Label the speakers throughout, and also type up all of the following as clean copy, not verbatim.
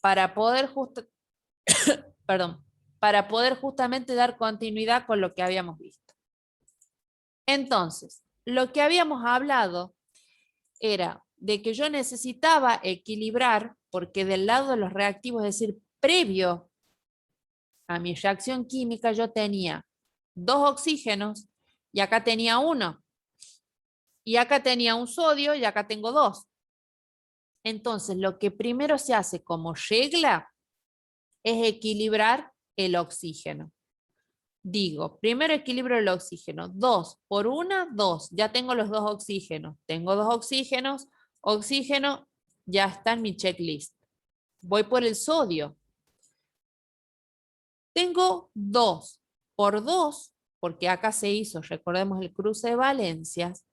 Speaker 1: para poder perdón, para poder justamente dar continuidad con lo que habíamos visto. Entonces, lo que habíamos hablado era de que yo necesitaba equilibrar, porque del lado de los reactivos, es decir, previo a mi reacción química, yo tenía 2 oxígenos y acá tenía 1. Y acá tenía un sodio y acá tengo 2. Entonces, lo que primero se hace como regla es equilibrar el oxígeno. Digo, primero equilibro el oxígeno. 2 por 1, 2. Ya tengo los 2 oxígenos. Tengo 2 oxígenos. Oxígeno ya está en mi checklist. Voy por el sodio. Tengo 2 por 2, porque acá se hizo, recordemos el cruce de valencias.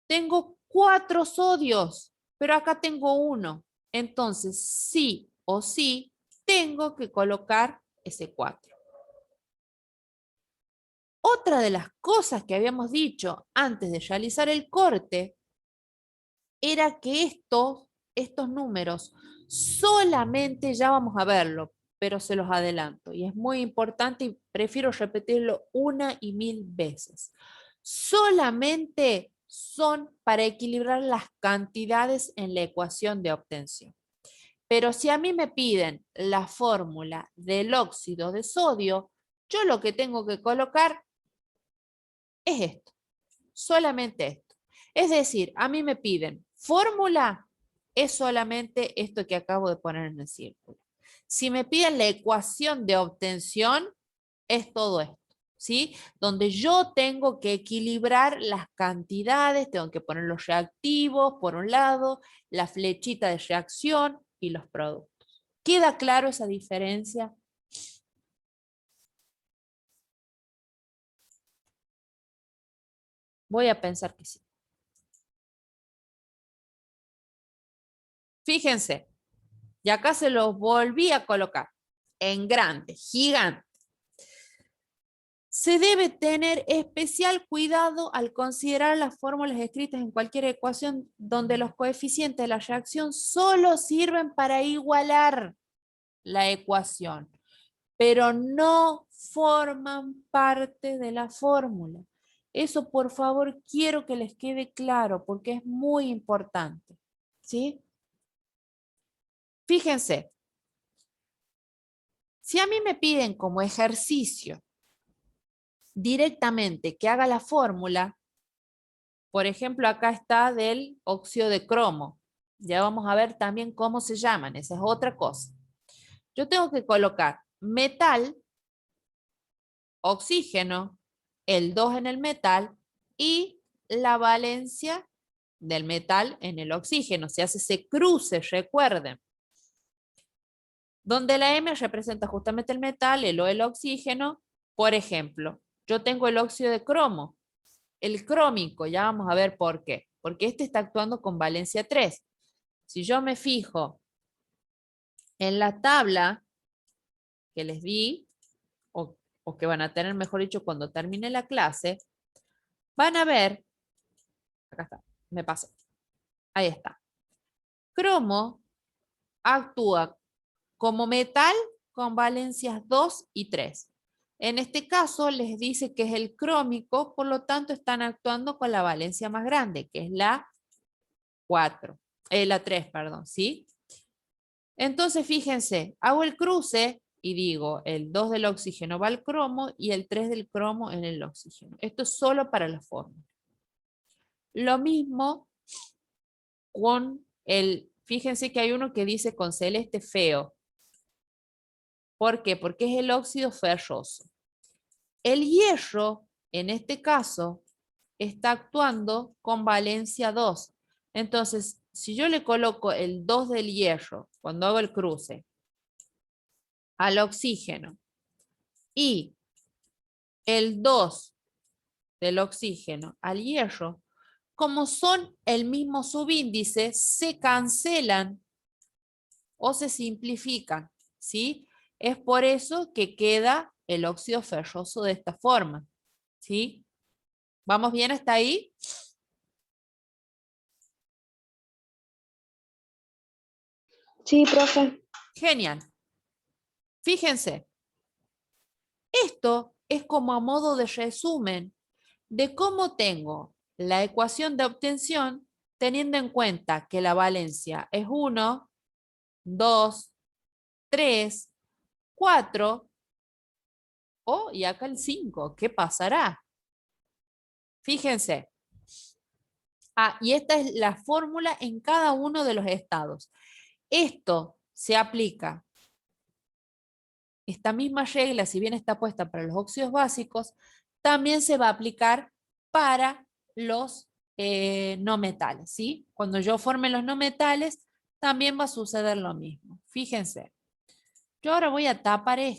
Speaker 1: Tengo 4 sodios, pero acá tengo 1. Entonces, sí o sí, tengo que colocar ese 4. Otra de las cosas que habíamos dicho antes de realizar el corte era que estos números solamente, ya vamos a verlo, pero se los adelanto, y es muy importante y prefiero repetirlo 1 y 1000 veces. Solamente son para equilibrar las cantidades en la ecuación de obtención. Pero si a mí me piden la fórmula del óxido de sodio, yo lo que tengo que colocar es esto, solamente esto. Es decir, a mí me piden fórmula, es solamente esto que acabo de poner en el círculo. Si me piden la ecuación de obtención, es todo esto, ¿sí? Donde yo tengo que equilibrar las cantidades, tengo que poner los reactivos por un lado, la flechita de reacción y los productos. ¿Queda claro esa diferencia? Voy a pensar que sí. Fíjense, y acá se los volví a colocar en grande, gigante. Se debe tener especial cuidado al considerar las fórmulas escritas en cualquier ecuación donde los coeficientes de la reacción solo sirven para igualar la ecuación, pero no forman parte de la fórmula. Eso, por favor, quiero que les quede claro porque es muy importante, ¿sí? Fíjense, si a mí me piden como ejercicio directamente que haga la fórmula, por ejemplo, acá está del óxido de cromo. Ya vamos a ver también cómo se llaman, esa es otra cosa. Yo tengo que colocar metal, oxígeno, el 2 en el metal y la valencia del metal en el oxígeno. Se hace ese cruce, recuerden. Donde la M representa justamente el metal, el O el oxígeno. Por ejemplo, yo tengo el óxido de cromo. El crómico, ya vamos a ver por qué. Porque este está actuando con valencia 3. Si yo me fijo en la tabla que les di, o que van a tener, mejor dicho, cuando termine la clase, van a ver, acá está, me pasó, ahí está. Cromo actúa como metal con valencias 2 y 3. En este caso les dice que es el crómico, por lo tanto están actuando con la valencia más grande, que es la 4, la 3, perdón, ¿sí? Entonces, fíjense, hago el cruce y digo, el 2 del oxígeno va al cromo y el 3 del cromo en el oxígeno. Esto es solo para la fórmula. Lo mismo con fíjense que hay uno que dice con celeste feo. ¿Por qué? Porque es el óxido ferroso. El hierro, en este caso, está actuando con valencia 2. Entonces, si yo le coloco el 2 del hierro, cuando hago el cruce, al oxígeno, y el 2 del oxígeno al hierro, como son el mismo subíndice, se cancelan o se simplifican, ¿sí? Es por eso que queda el óxido ferroso de esta forma, ¿sí? ¿Vamos bien hasta ahí?
Speaker 2: Sí, profe.
Speaker 1: Genial. Fíjense, esto es como a modo de resumen de cómo tengo la ecuación de obtención teniendo en cuenta que la valencia es 1, 2, 3, 4, y acá el 5. ¿Qué pasará? Fíjense. Y esta es la fórmula en cada uno de los estados. Esto se aplica, esta misma regla, si bien está puesta para los óxidos básicos, también se va a aplicar para los no metales, ¿sí? Cuando yo forme los no metales, también va a suceder lo mismo. Fíjense. Yo ahora voy a tapar el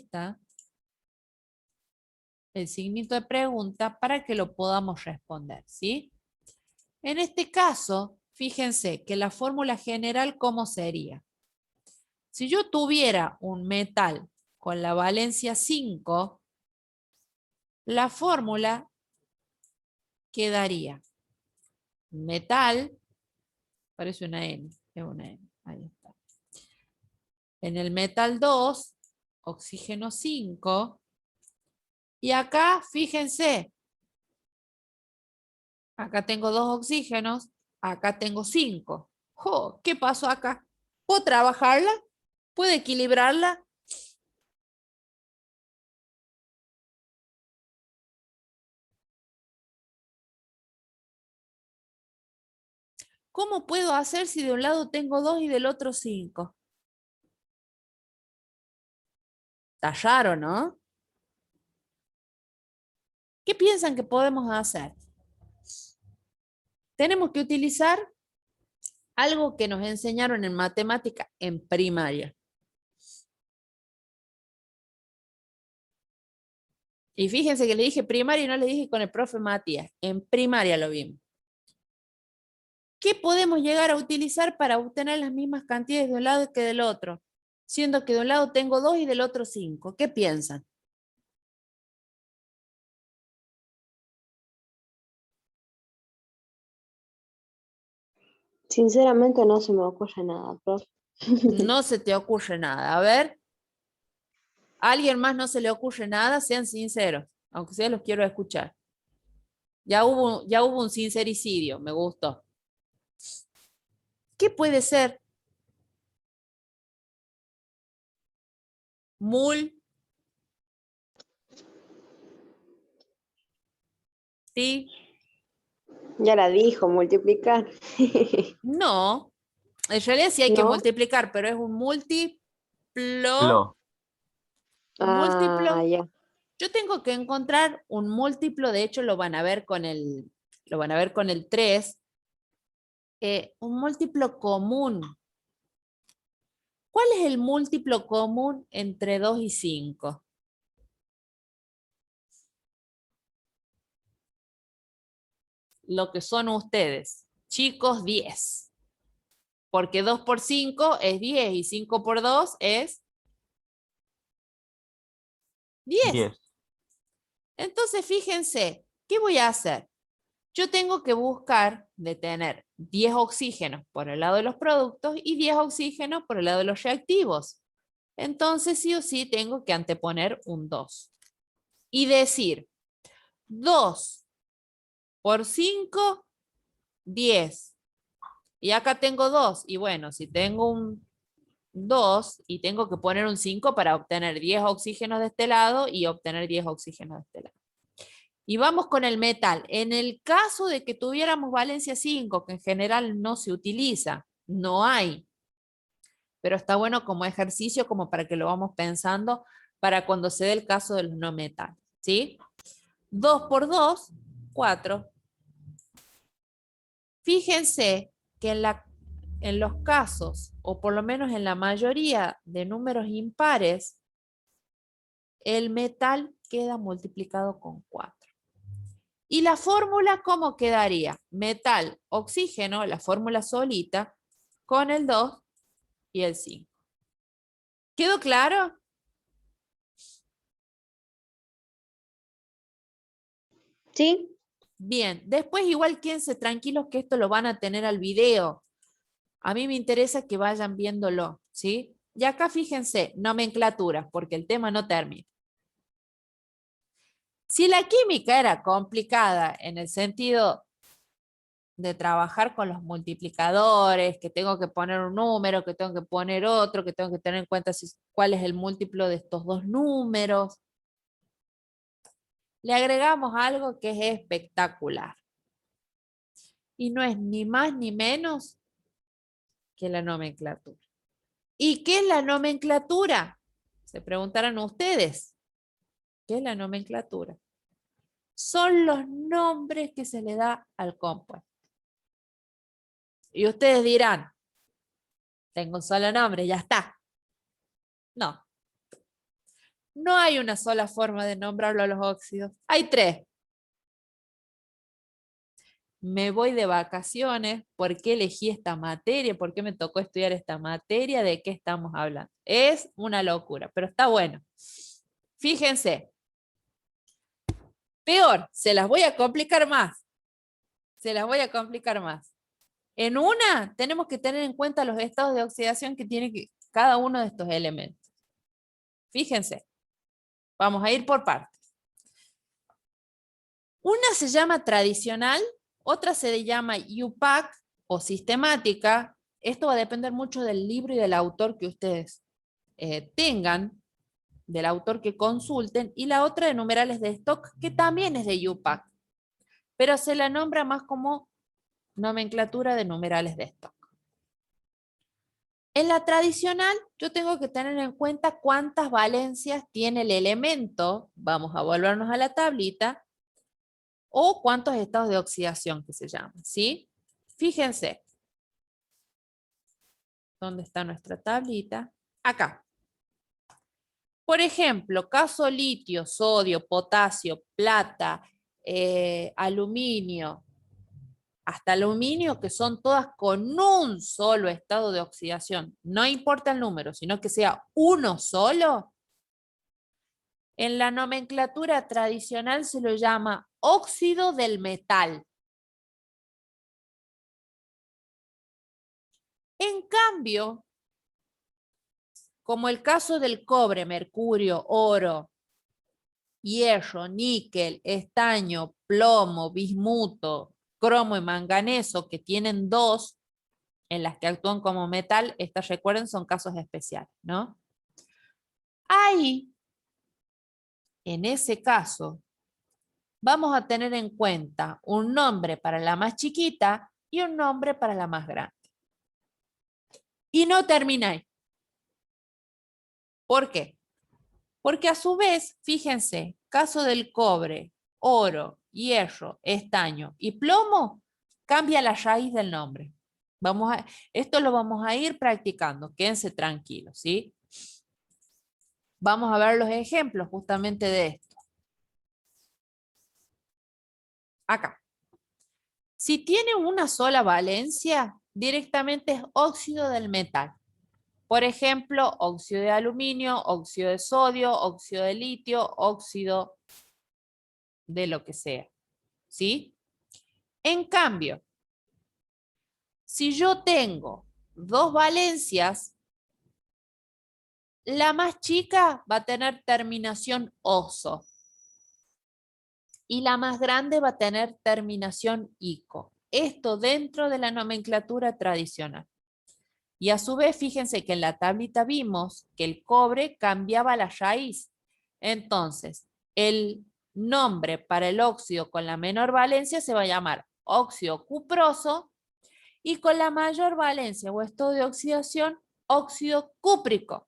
Speaker 1: signito de pregunta, para que lo podamos responder, ¿sí? En este caso, fíjense que la fórmula general, ¿cómo sería? Si yo tuviera un metal con la valencia 5, la fórmula quedaría metal, parece una N, es una N, ahí está. En el metal 2, oxígeno 5, y acá, fíjense, acá tengo 2 oxígenos, acá tengo 5. ¡Jo! ¿Qué pasó acá? ¿Puedo trabajarla? ¿Puedo equilibrarla? ¿Cómo puedo hacer si de un lado tengo 2 y del otro 5? Está raro, ¿no? ¿Qué piensan que podemos hacer? Tenemos que utilizar algo que nos enseñaron en matemática en primaria. Y fíjense que le dije primaria y no le dije con el profe Matías. En primaria lo vimos. ¿Qué podemos llegar a utilizar para obtener las mismas cantidades de un lado que del otro? Siendo que de un lado tengo 2 y del otro 5. ¿Qué piensan?
Speaker 2: Sinceramente no se me ocurre nada, profe.
Speaker 1: No se te ocurre nada. A ver, ¿a alguien más no se le ocurre nada? Sean sinceros, aunque sea los quiero escuchar. Ya hubo un sincericidio, me gustó. ¿Qué puede ser? Mul, ¿sí?
Speaker 2: Ya la dijo, multiplicar.
Speaker 1: No, en realidad sí hay que
Speaker 2: ¿No?
Speaker 1: multiplicar, pero es un múltiplo,
Speaker 3: Lo.
Speaker 1: un
Speaker 2: Ah,
Speaker 1: múltiplo.
Speaker 2: ya.
Speaker 1: Yo tengo que encontrar un múltiplo, de hecho lo van a ver lo van a ver con el 3, un múltiplo común. ¿Cuál es el múltiplo común entre 2 y 5? Lo que son ustedes. Chicos, 10. Porque 2 por 5 es 10 y 5 por 2 es 10.
Speaker 3: 10.
Speaker 1: Entonces, fíjense, ¿qué voy a hacer? Yo tengo que buscar de tener 10 oxígenos por el lado de los productos y 10 oxígenos por el lado de los reactivos. Entonces, sí o sí, tengo que anteponer un 2. Y decir, 2 por 5, 10. Y acá tengo 2. Y bueno, si tengo un 2 y tengo que poner un 5 para obtener 10 oxígenos de este lado y obtener 10 oxígenos de este lado. Y vamos con el metal. En el caso de que tuviéramos valencia 5, que en general no se utiliza, no hay, pero está bueno como ejercicio, como para que lo vamos pensando para cuando se dé el caso de los no metales, ¿sí? 2 por 2, 4. Fíjense que en los casos, o por lo menos en la mayoría de números impares, el metal queda multiplicado con 4. ¿Y la fórmula cómo quedaría? Metal, oxígeno, la fórmula solita, con el 2 y el 5. ¿Quedó claro?
Speaker 2: ¿Sí?
Speaker 1: Bien, después igual quédense tranquilos que esto lo van a tener al video. A mí me interesa que vayan viéndolo, ¿sí? Y acá fíjense, nomenclaturas, porque el tema no termina. Si la química era complicada en el sentido de trabajar con los multiplicadores, que tengo que poner un número, que tengo que poner otro, que tengo que tener en cuenta cuál es el múltiplo de estos dos números, le agregamos algo que es espectacular. Y no es ni más ni menos que la nomenclatura. ¿Y qué es la nomenclatura? Se preguntarán ustedes. ¿Qué es la nomenclatura? Son los nombres que se le da al compuesto. Y ustedes dirán, tengo un solo nombre, ya está. No. No hay una sola forma de nombrarlo a los óxidos. Hay tres. Me voy de vacaciones, ¿por qué elegí esta materia? ¿Por qué me tocó estudiar esta materia? ¿De qué estamos hablando? Es una locura, pero está bueno. Fíjense. Peor, se las voy a complicar más. Se las voy a complicar más. En una, tenemos que tener en cuenta los estados de oxidación que tiene cada uno de estos elementos. Fíjense. Vamos a ir por partes. Una se llama tradicional, otra se llama UPAC o sistemática. Esto va a depender mucho del libro y del autor que ustedes tengan, del autor que consulten, y la otra de numerales de stock, que también es de UPAC, pero se la nombra más como nomenclatura de numerales de stock. En la tradicional, yo tengo que tener en cuenta cuántas valencias tiene el elemento, vamos a volvernos a la tablita, o cuántos estados de oxidación que se llaman, ¿sí? Fíjense. ¿Dónde está nuestra tablita? Acá. Por ejemplo, caso litio, sodio, potasio, plata, aluminio, hasta aluminio, que son todas con un solo estado de oxidación. No importa el número, sino que sea uno solo. En la nomenclatura tradicional se lo llama óxido del metal. En cambio, como el caso del cobre, mercurio, oro, hierro, níquel, estaño, plomo, bismuto, cromo y manganeso, que tienen dos en las que actúan como metal, estas recuerden son casos especiales, ¿no? Ahí, en ese caso, vamos a tener en cuenta un nombre para la más chiquita y un nombre para la más grande. Y no termina ahí. ¿Por qué? Porque a su vez, fíjense, caso del cobre, oro, hierro, estaño y plomo, cambia la raíz del nombre. Esto lo vamos a ir practicando, quédense tranquilos, ¿sí? Vamos a ver los ejemplos justamente de esto. Acá. Si tiene una sola valencia, directamente es óxido del metal. Por ejemplo, óxido de aluminio, óxido de sodio, óxido de litio, óxido de lo que sea. ¿Sí? En cambio, si yo tengo dos valencias, la más chica va a tener terminación oso y la más grande va a tener terminación ico. Esto dentro de la nomenclatura tradicional. Y a su vez, fíjense que en la tablita vimos que el cobre cambiaba la raíz. Entonces, el nombre para el óxido con la menor valencia se va a llamar óxido cuproso y con la mayor valencia o estado de oxidación, óxido cúprico.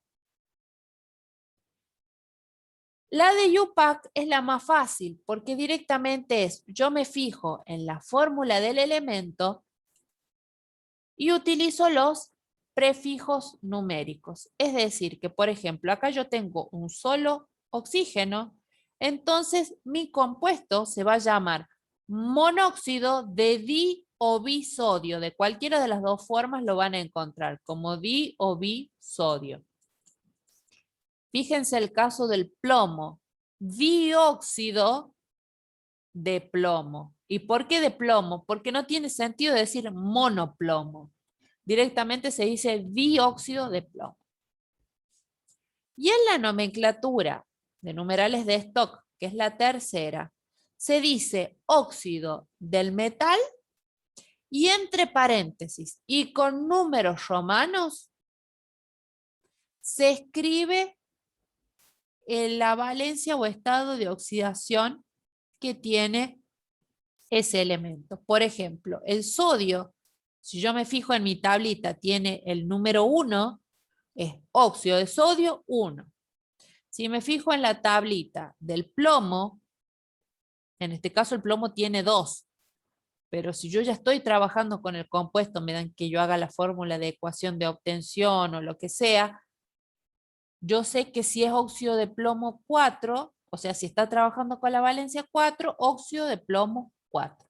Speaker 1: La de UPAC es la más fácil porque directamente es, yo me fijo en la fórmula del elemento y utilizo los prefijos numéricos. Es decir, que por ejemplo, acá yo tengo un solo oxígeno, entonces mi compuesto se va a llamar monóxido de di o bisodio. De cualquiera de las dos formas lo van a encontrar como di o bisodio. Fíjense el caso del plomo, dióxido de plomo. ¿Y por qué de plomo? Porque no tiene sentido decir monoplomo. Directamente se dice dióxido de plomo. Y en la nomenclatura de numerales de stock, que es la tercera, se dice óxido del metal y entre paréntesis y con números romanos se escribe la valencia o estado de oxidación que tiene ese elemento. Por ejemplo, el sodio, si yo me fijo en mi tablita, tiene el número 1, es óxido de sodio 1. Si me fijo en la tablita del plomo, en este caso el plomo tiene 2, pero si yo ya estoy trabajando con el compuesto, me dan que yo haga la fórmula de ecuación de obtención o lo que sea, yo sé que si es óxido de plomo 4, o sea, si está trabajando con la valencia 4, óxido de plomo 4.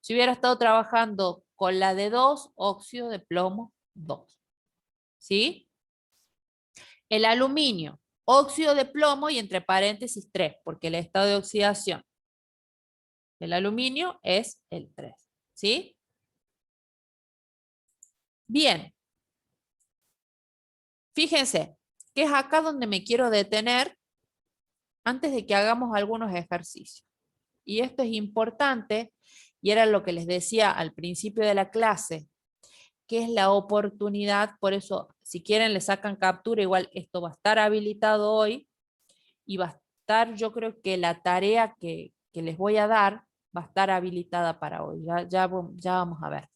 Speaker 1: Si hubiera estado trabajando con la de 2, óxido de plomo 2. ¿Sí? El aluminio, óxido de plomo y entre paréntesis 3, porque el estado de oxidación del aluminio es el 3. ¿Sí? Bien. Fíjense, que es acá donde me quiero detener antes de que hagamos algunos ejercicios. Y esto es importante, y era lo que les decía al principio de la clase, que es la oportunidad, por eso si quieren le sacan captura, igual esto va a estar habilitado hoy, y va a estar, yo creo que la tarea que les voy a dar va a estar habilitada para hoy, ya vamos a ver.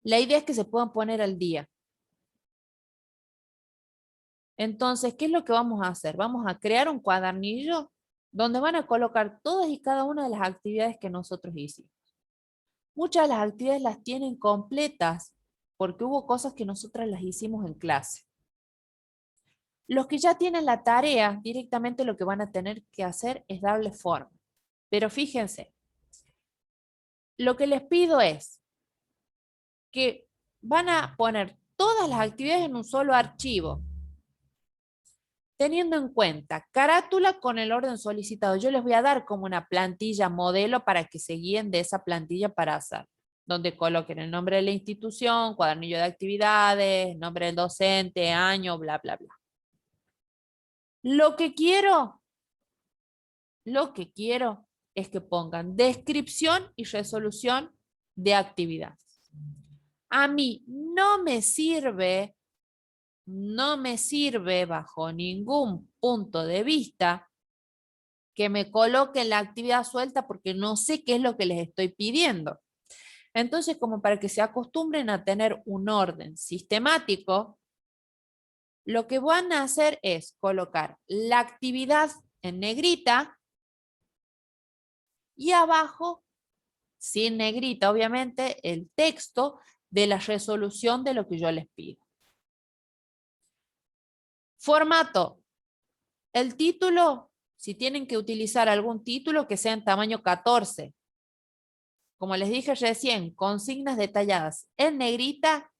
Speaker 1: La idea es que se puedan poner al día. Entonces, ¿qué es lo que vamos a hacer? Vamos a crear un cuadernillo donde van a colocar todas y cada una de las actividades que nosotros hicimos. Muchas de las actividades las tienen completas porque hubo cosas que nosotras las hicimos en clase. Los que ya tienen la tarea, directamente lo que van a tener que hacer es darle forma. Pero fíjense, lo que les pido es que van a poner todas las actividades en un solo archivo, teniendo en cuenta carátula con el orden solicitado. Yo les voy a dar como una plantilla modelo para que se guíen de esa plantilla para hacer, donde coloquen el nombre de la institución, cuadernillo de actividades, nombre del docente, año, bla, bla, bla. Lo que quiero es que pongan descripción y resolución de actividades. A mí no me sirve bajo ningún punto de vista que me coloquen la actividad suelta porque no sé qué es lo que les estoy pidiendo. Entonces, como para que se acostumbren a tener un orden sistemático, lo que van a hacer es colocar la actividad en negrita y abajo, sin negrita obviamente, el texto de la resolución de lo que yo les pido. Formato. El título, si tienen que utilizar algún título que sea en tamaño 14. Como les dije recién, consignas detalladas en negrita,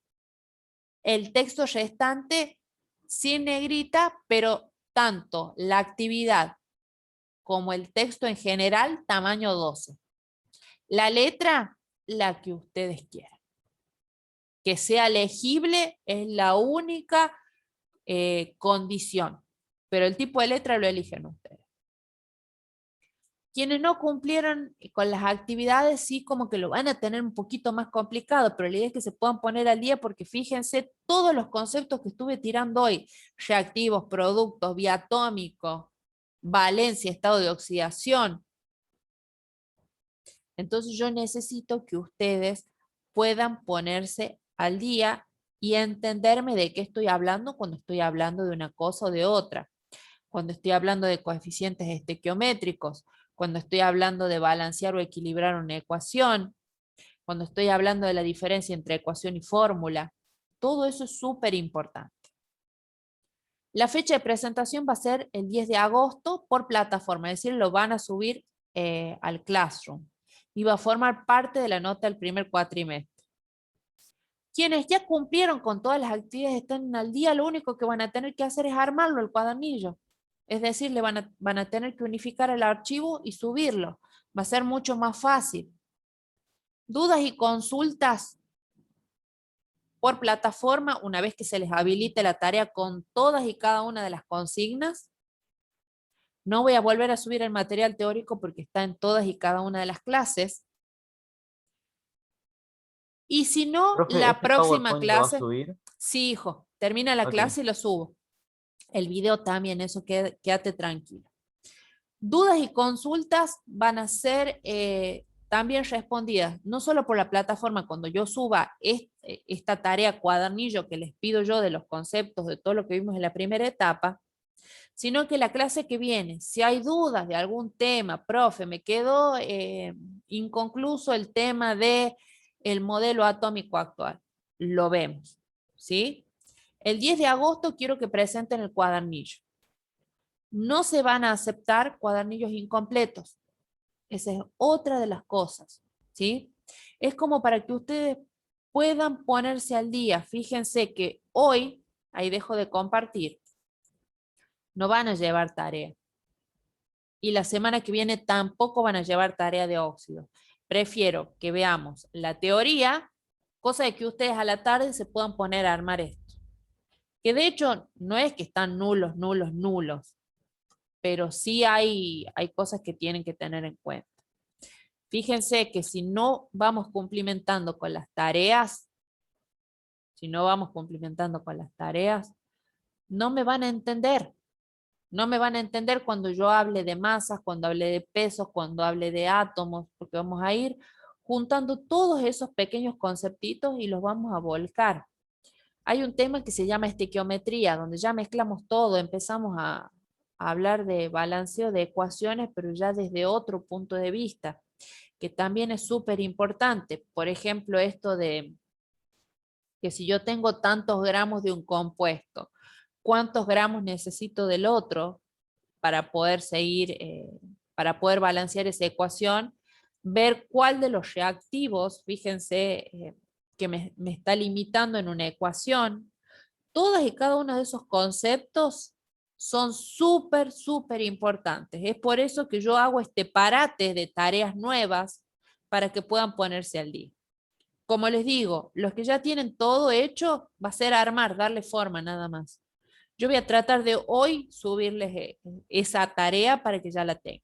Speaker 1: el texto restante sin negrita, pero tanto la actividad como el texto en general, tamaño 12. La letra, la que ustedes quieran. Que sea legible es la única condición, pero el tipo de letra lo eligen ustedes. Quienes no cumplieron con las actividades, sí como que lo van a tener un poquito más complicado, pero la idea es que se puedan poner al día porque fíjense todos los conceptos que estuve tirando hoy, reactivos, productos, biatómicos, valencia, estado de oxidación. Entonces yo necesito que ustedes puedan ponerse al día y entenderme de qué estoy hablando cuando estoy hablando de una cosa o de otra. Cuando estoy hablando de coeficientes estequiométricos, cuando estoy hablando de balancear o equilibrar una ecuación, cuando estoy hablando de la diferencia entre ecuación y fórmula. Todo eso es súper importante. La fecha de presentación va a ser el 10 de agosto por plataforma, es decir, lo van a subir al Classroom y va a formar parte de la nota del primer cuatrimestre. Quienes ya cumplieron con todas las actividades, están al día, lo único que van a tener que hacer es armarlo, el cuadernillo. Es decir, van a tener que unificar el archivo y subirlo. Va a ser mucho más fácil. ¿Dudas y consultas? por plataforma una vez que se les habilite la tarea con todas y cada una de las consignas. No voy a volver a subir el material teórico porque está en todas y cada una de las clases. Y si no,
Speaker 3: Profe,
Speaker 1: la
Speaker 3: ¿este
Speaker 1: próxima
Speaker 3: PowerPoint lo va a
Speaker 1: clase,
Speaker 3: subir?
Speaker 1: sí, hijo, termina la
Speaker 3: Ok.
Speaker 1: clase y lo subo. El video también, eso quédate tranquilo. Dudas y consultas van a ser también respondidas, no solo por la plataforma, cuando yo suba esta tarea cuadernillo que les pido yo de los conceptos, de todo lo que vimos en la primera etapa, sino que la clase que viene, si hay dudas de algún tema, profe, me quedó inconcluso el tema de el modelo atómico actual, lo vemos, ¿sí? El 10 de agosto quiero que presenten el cuadernillo. No se van a aceptar cuadernillos incompletos. Esa es otra de las cosas, ¿sí? Es como para que ustedes puedan ponerse al día. Fíjense que hoy, ahí dejo de compartir, no van a llevar tarea. Y la semana que viene tampoco van a llevar tarea de óxido. Prefiero que veamos la teoría, cosa de que ustedes a la tarde se puedan poner a armar esto. Que de hecho no es que están nulos, nulos, nulos, pero sí hay cosas que tienen que tener en cuenta. Fíjense que si no vamos cumplimentando con las tareas, no me van a entender. No me van a entender cuando yo hable de masas, cuando hable de pesos, cuando hable de átomos, porque vamos a ir juntando todos esos pequeños conceptitos y los vamos a volcar. Hay un tema que se llama estequiometría, donde ya mezclamos todo, empezamos a hablar de balanceo de ecuaciones, pero ya desde otro punto de vista, que también es súper importante. Por ejemplo, esto de que si yo tengo tantos gramos de un compuesto, ¿cuántos gramos necesito del otro para poder seguir, para poder balancear esa ecuación? Ver cuál de los reactivos, fíjense, que me está limitando en una ecuación. Todas y cada uno de esos conceptos son súper, súper importantes. Es por eso que yo hago este parate de tareas nuevas para que puedan ponerse al día. Como les digo, los que ya tienen todo hecho, va a ser armar, darle forma nada más. Yo voy a tratar de hoy subirles esa tarea para que ya la tengan.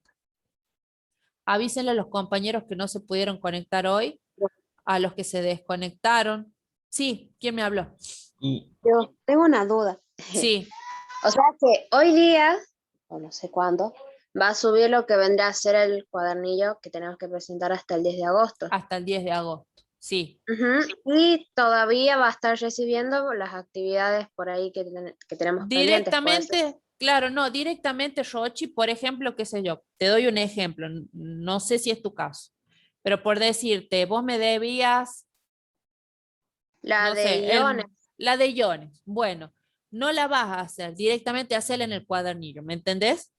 Speaker 1: Avísenle a los compañeros que no se pudieron conectar hoy, a los que se desconectaron. Sí, ¿quién me habló?
Speaker 3: Y
Speaker 2: Yo tengo una duda.
Speaker 1: Sí,
Speaker 2: O sea que hoy día, o no sé cuándo, va a subir lo que vendrá a ser el cuadernillo que tenemos que presentar hasta el 10 de agosto.
Speaker 1: hasta el 10 de agosto. Sí,
Speaker 2: Ujú. Y todavía va a estar recibiendo las actividades por ahí que tenemos pendientes, puede ser.
Speaker 1: directamente, claro, no, directamente, Rochi, por ejemplo, qué sé yo, te doy un ejemplo, no sé si es tu caso, pero por decirte, vos me debías,
Speaker 2: La
Speaker 1: no
Speaker 2: de
Speaker 1: sé,
Speaker 2: iones.
Speaker 1: la de iones. Bueno, no la vas a hacer, directamente hacerla en el cuadernillo, ¿me entendés?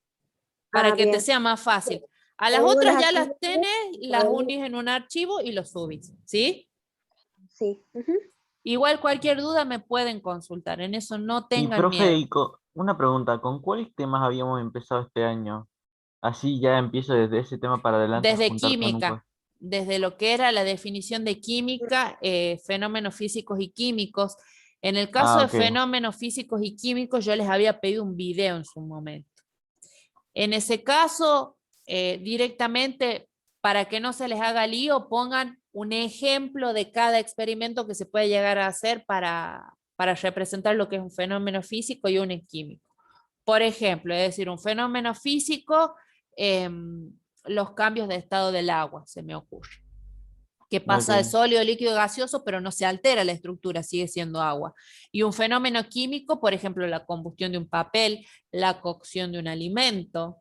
Speaker 1: Para
Speaker 2: Ah,
Speaker 1: que te
Speaker 2: bien.
Speaker 1: sea más fácil. A las
Speaker 2: Digo
Speaker 1: otras
Speaker 2: las
Speaker 1: ya las
Speaker 2: actividades,
Speaker 1: tenés, las
Speaker 2: podemos-
Speaker 1: unís en un archivo y los subís, ¿sí?
Speaker 2: sí. Ujú.
Speaker 1: Igual cualquier duda me pueden consultar, en eso no tengan
Speaker 3: profe,
Speaker 1: miedo.
Speaker 3: una pregunta, ¿con cuáles temas habíamos empezado este año? Así ya empiezo desde ese tema para adelante a
Speaker 1: Desde
Speaker 3: juntar todo en un
Speaker 1: química, desde lo que era la definición de química, fenómenos físicos y químicos. En el caso
Speaker 3: Ah,
Speaker 1: de
Speaker 3: ok.
Speaker 1: fenómenos físicos y químicos, yo les había pedido un video en su momento. En ese caso, directamente, para que no se les haga lío, pongan un ejemplo de cada experimento que se puede llegar a hacer para representar lo que es un fenómeno físico y uno químico. Por ejemplo, es decir, un fenómeno físico, los cambios de estado del agua, se me ocurre. Que pasa de
Speaker 3: Ok.
Speaker 1: sólido, líquido, gaseoso, pero no se altera la estructura, sigue siendo agua. Y un fenómeno químico, por ejemplo, la combustión de un papel, la cocción de un alimento.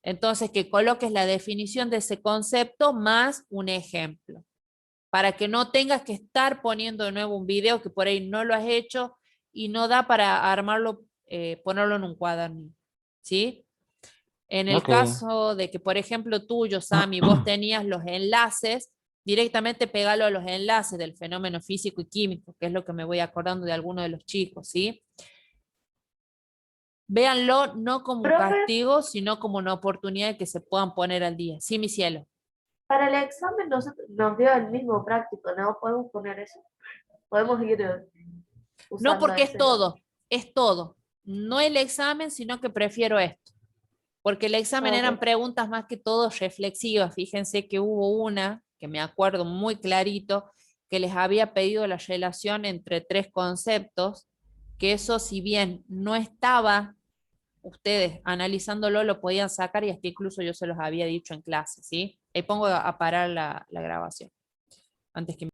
Speaker 1: Entonces, que coloques la definición de ese concepto más un ejemplo, para que no tengas que estar poniendo de nuevo un video que por ahí no lo has hecho y no da para armarlo, ponerlo en un cuaderno, ¿sí? En el
Speaker 3: Ok.
Speaker 1: caso de que, por ejemplo, tuyo, Sammy, vos tenías los enlaces, directamente pegalo a los enlaces del fenómeno físico y químico, que es lo que me voy acordando de algunos de los chicos, ¿sí? Véanlo no como un
Speaker 4: Profe,
Speaker 1: castigo, sino como una oportunidad de que se puedan poner al día. Sí, mi cielo.
Speaker 4: para el examen nos dio el mismo práctico, ¿no? Podemos poner eso. Podemos ir
Speaker 1: No
Speaker 4: usando
Speaker 1: porque es
Speaker 4: ese-
Speaker 1: todo. No el examen, sino que prefiero esto. Porque el examen
Speaker 4: Ok.
Speaker 1: eran preguntas más que todo reflexivas. Fíjense que hubo una, que me acuerdo muy clarito, que les había pedido la relación entre tres conceptos, que eso si bien no estaba, ustedes analizándolo lo podían sacar y hasta incluso yo se los había dicho en clase, ¿sí? Ahí pongo a parar la grabación, antes que